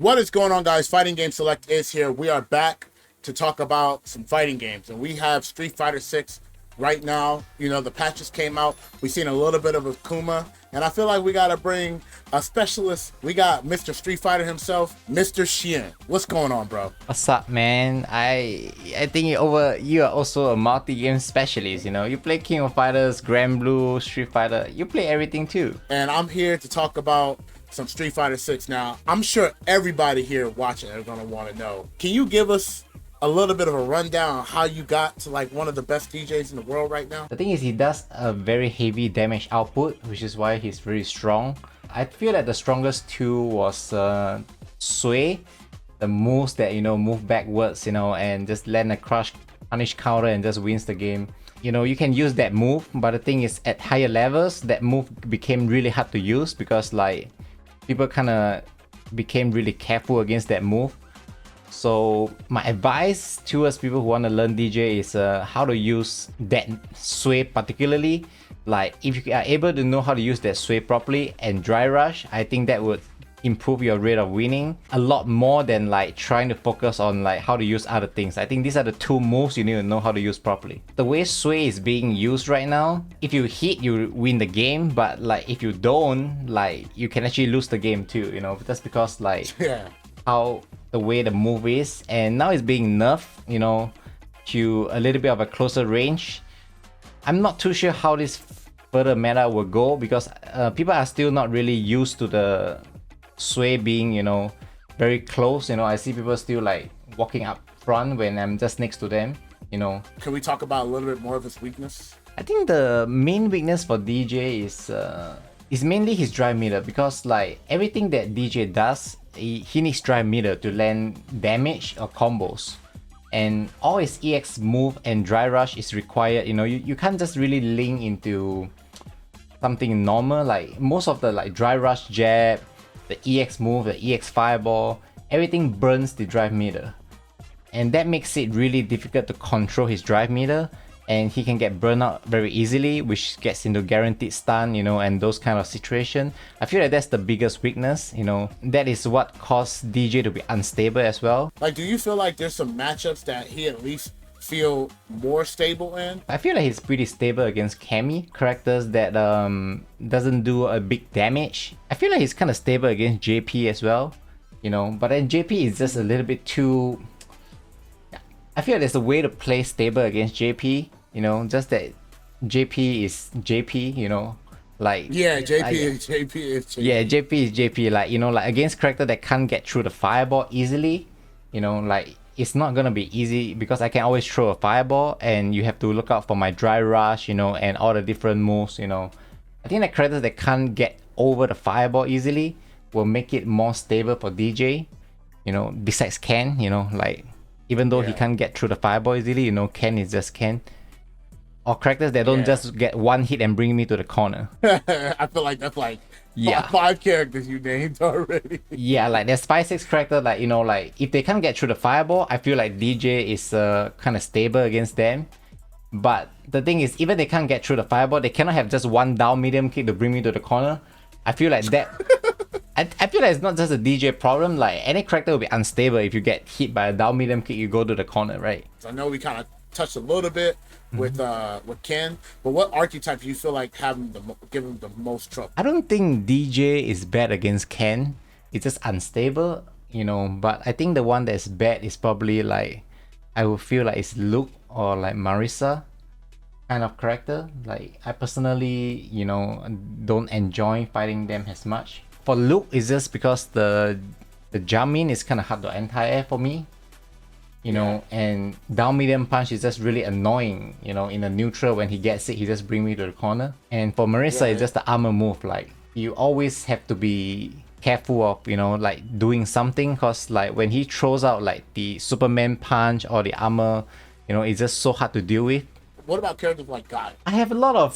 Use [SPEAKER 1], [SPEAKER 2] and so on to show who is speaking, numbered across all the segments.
[SPEAKER 1] What is going on, guys? Fighting Game Select is here. We are back to talk about some fighting games, and we have Street Fighter 6 right now. You know, the patches came out. We've seen a little bit of Akuma, and I feel like we got to bring a specialist. We got Mr. Street Fighter himself, Mr. Xian. What's going on, bro?
[SPEAKER 2] What's up, man? I think you are also a multi-game specialist. You know, you play King of Fighters, Grand Blue, Street Fighter. You play everything too.
[SPEAKER 1] And I'm here to talk about some Street Fighter 6. Now, I'm sure everybody here watching are going to want to know. Can you give us a little bit of a rundown on how you got to like one of the best DJs in the world right now?
[SPEAKER 2] The thing is, he does a very heavy damage output, which is why he's very strong. I feel that the strongest two was Sway, the moves that, you know, move backwards, you know, and just land a crush punish counter and just wins the game. You know, you can use that move, but the thing is, at higher levels, that move became really hard to use because like people kind of became really careful against that move. So my advice towards people who want to learn DJ is how to use that sway particularly. Like if you are able to know how to use that sway properly and dry rush, I think that would improve your rate of winning a lot more than like trying to focus on like how to use other things. I think these are the two moves you need to know how to use properly. The way sway is being used right now, if you hit, you win the game, but like if you don't, like you can actually lose the game too, you know, that's because like how the way the move is. And now it's being nerfed, you know, to a little bit of a closer range. I'm not too sure how this further meta will go because people are still not really used to the sway being, you know, very close. You know, I see people still like walking up front when I'm just next to them, you know.
[SPEAKER 1] Can we talk about a little bit more of his weakness?
[SPEAKER 2] I think the main weakness for DJ is mainly his drive meter, because like everything that DJ does, he needs drive meter to land damage or combos. And all his EX move and dry rush is required. You know, you can't just really link into something normal. Like most of the like dry rush jab, the EX move, the EX fireball, everything burns the drive meter. And that makes it really difficult to control his drive meter. And he can get burned out very easily, which gets into guaranteed stun, you know, and those kind of situation. I feel like that's the biggest weakness, you know. That is what caused DJ to be unstable as well.
[SPEAKER 1] Like, do you feel like there's some matchups that he at least feel more stable in?
[SPEAKER 2] I feel like he's pretty stable against Cammy, characters that doesn't do a big damage. I feel like he's kind of stable against JP as well, you know, but then JP is just a little bit too... I feel like there's a way to play stable against JP, you know, just that JP is JP, you know, like...
[SPEAKER 1] Yeah, JP is JP.
[SPEAKER 2] Yeah, JP is JP, like, you know, like against character that can't get through the fireball easily, you know, like it's not gonna be easy because I can always throw a fireball and you have to look out for my dry rush, you know, and all the different moves, you know. I think that characters that can't get over the fireball easily will make it more stable for DJ, you know, besides Ken, you know, like... Even though he can't get through the fireball easily, you know, Ken is just Ken. Or characters that don't just get one hit and bring me to the corner.
[SPEAKER 1] I feel like that's like five characters you named already.
[SPEAKER 2] Yeah, like there's 5-6 characters, like, you know, like if they can't get through the fireball, I feel like DJ is kind of stable against them. But the thing is, even they can't get through the fireball, they cannot have just one down medium kick to bring me to the corner. I feel like that... I feel like it's not just a DJ problem. Like any character will be unstable if you get hit by a down medium kick, you go to the corner, right?
[SPEAKER 1] So I know we kind of touched a little bit with Ken, but what archetype do you feel like give him the most trouble?
[SPEAKER 2] I don't think DJ is bad against Ken. It's just unstable, you know. But I think the one that's bad is probably like, I would feel like it's Luke or like Marisa kind of character. Like I personally, you know, don't enjoy fighting them as much. For Luke, it's just because the jump in is kind of hard to anti-air for me, you know, and down medium punch is just really annoying, you know, in a neutral. When he gets it, he just bring me to the corner. And for Marisa, it's just the armor move. Like you always have to be careful of, you know, like doing something, because like when he throws out like the Superman punch or the armor, you know, it's just so hard to deal with.
[SPEAKER 1] What about characters like Guy?
[SPEAKER 2] I have a lot of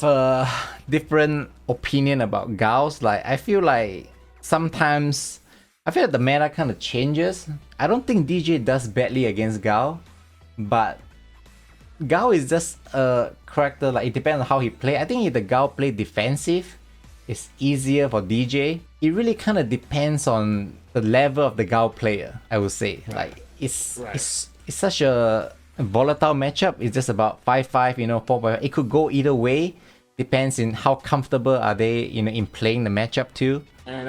[SPEAKER 2] different opinion about Gaos. Like I feel like sometimes I feel like the meta kind of changes. I don't think DJ does badly against Gao, but Gao is just a character, like it depends on how he play. I think if the Gao play defensive, it's easier for DJ. It really kind of depends on the level of the Gao player, I would say. Like it's such a volatile matchup. It's just about 5-5, 4-5. It could go either way. Depends in how comfortable are they, in playing the matchup too.
[SPEAKER 1] And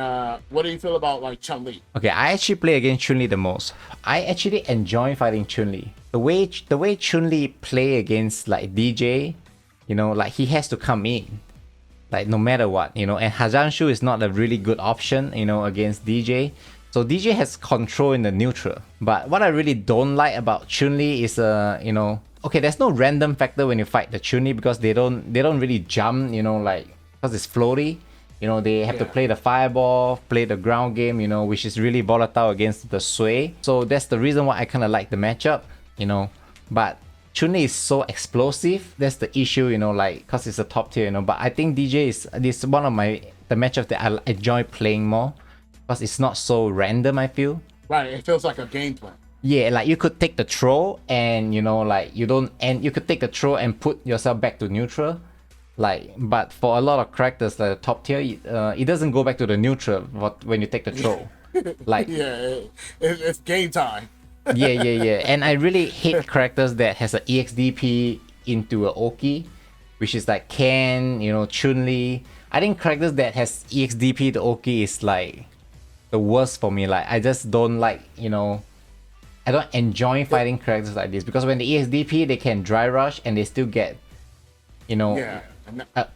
[SPEAKER 1] what do you feel about like Chun-Li?
[SPEAKER 2] Okay, I actually play against Chun-Li the most. I actually enjoy fighting Chun-Li. The way Chun-Li play against like DJ, like he has to come in, like no matter what, and Hajanshu is not a really good option, against DJ. So DJ has control in the neutral. But what I really don't like about Chun-Li is okay, there's no random factor when you fight the Chun-Li because they don't really jump, like because it's floaty. They have to play the fireball, play the ground game, which is really volatile against the Sui. So that's the reason why I kind of like the matchup, But Chun-Li is so explosive. That's the issue, like because it's a top tier, But I think DJ is one of the matchups that I enjoy playing more because it's not so random. I feel.
[SPEAKER 1] Right, it feels like a game plan.
[SPEAKER 2] Yeah, like you could take the throw and like you could take the throw and put yourself back to neutral. Like, but for a lot of characters like the top tier, it doesn't go back to the neutral when you take the throw. Like,
[SPEAKER 1] it's game time.
[SPEAKER 2] yeah. And I really hate characters that has an EXDP into a Oki, which is like Ken, Chun-Li. I think characters that has EXDP to Oki is like the worst for me. Like, I just don't like, I don't enjoy fighting characters like this because when the EXDP, they can dry rush and they still get,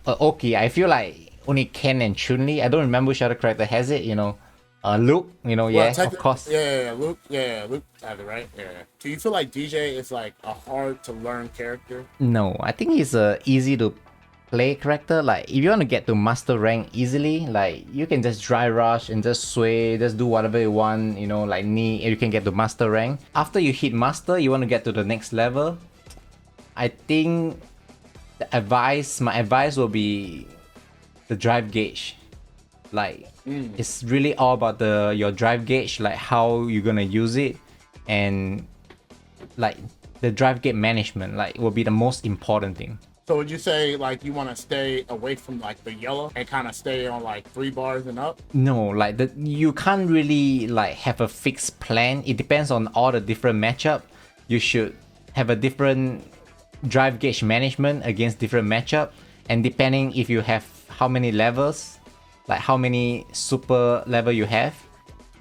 [SPEAKER 2] Oki. I feel like only Ken and Chun-Li. I don't remember which other character has it. Luke. Of course.
[SPEAKER 1] Luke. Luke had it, right? Yeah. Do you feel like DJ is like a hard to learn character?
[SPEAKER 2] No, I think he's a easy to play character. Like if you want to get to master rank easily, like you can just dry rush and just sway, just do whatever you want. Like knee, and you can get to master rank. After you hit master, you want to get to the next level. I think my advice will be the drive gauge. Like it's really all about your drive gauge, like how you're gonna use it, and like the drive gauge management, like will be the most important thing.
[SPEAKER 1] So would you say like you want to stay away from like the yellow and kind of stay on like 3 bars and up?
[SPEAKER 2] No, like you can't really like have a fixed plan. It depends on all the different matchup. You should have a different drive gauge management against different matchup, and depending if you have how many levels, like how many super level you have,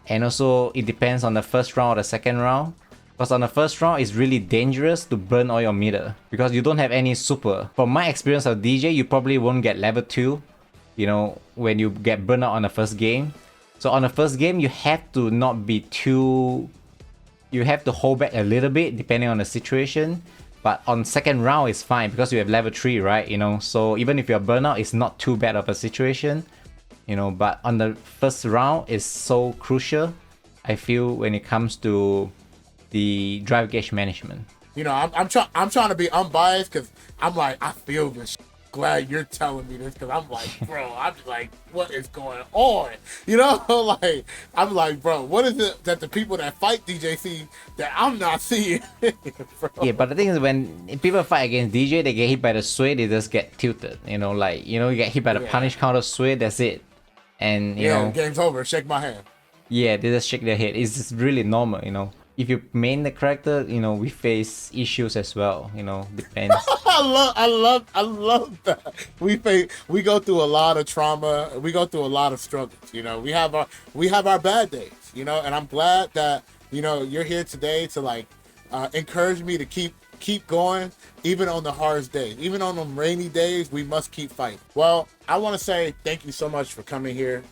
[SPEAKER 2] and also it depends on the first round or the second round, because on the first round it's really dangerous to burn all your meter because you don't have any super. From my experience of DJ, you probably won't get level 2 when you get burned out on the first game. So on the first game you have to not be too, you have to hold back a little bit depending on the situation. But on second round, it's fine because you have level 3, right? So even if you're burnout, it's not too bad of a situation. But on the first round, it's so crucial, I feel, when it comes to the drive gauge management.
[SPEAKER 1] I'm trying to be unbiased because I'm like, I feel this. Glad you're telling me this because I'm like, bro, I'm like, what is going on? Like, I'm like, bro, what is it that the people that fight DJ see that I'm not seeing? Bro.
[SPEAKER 2] Yeah, but the thing is, when people fight against DJ, they get hit by the sway, they just get tilted. You get hit by the punish counter sway, that's it. And
[SPEAKER 1] game's over. Shake my hand.
[SPEAKER 2] Yeah, they just shake their head. It's just really normal. If you main the character, we face issues as well. Depends.
[SPEAKER 1] I love that. We go through a lot of trauma. We go through a lot of struggles. We have our bad days. And I'm glad that you're here today to like encourage me to keep going, even on the hardest days, even on them rainy days. We must keep fighting. Well, I want to say thank you so much for coming here.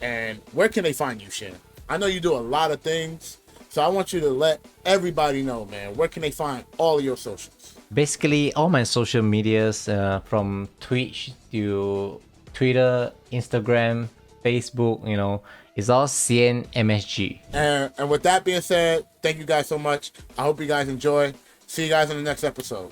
[SPEAKER 1] And where can they find you, Xian? I know you do a lot of things. So I want you to let everybody know, man, where can they find all of your socials?
[SPEAKER 2] Basically, all my social medias, from Twitch to Twitter, Instagram, Facebook, it's all Xian MSG.
[SPEAKER 1] And with that being said, thank you guys so much. I hope you guys enjoy. See you guys in the next episode.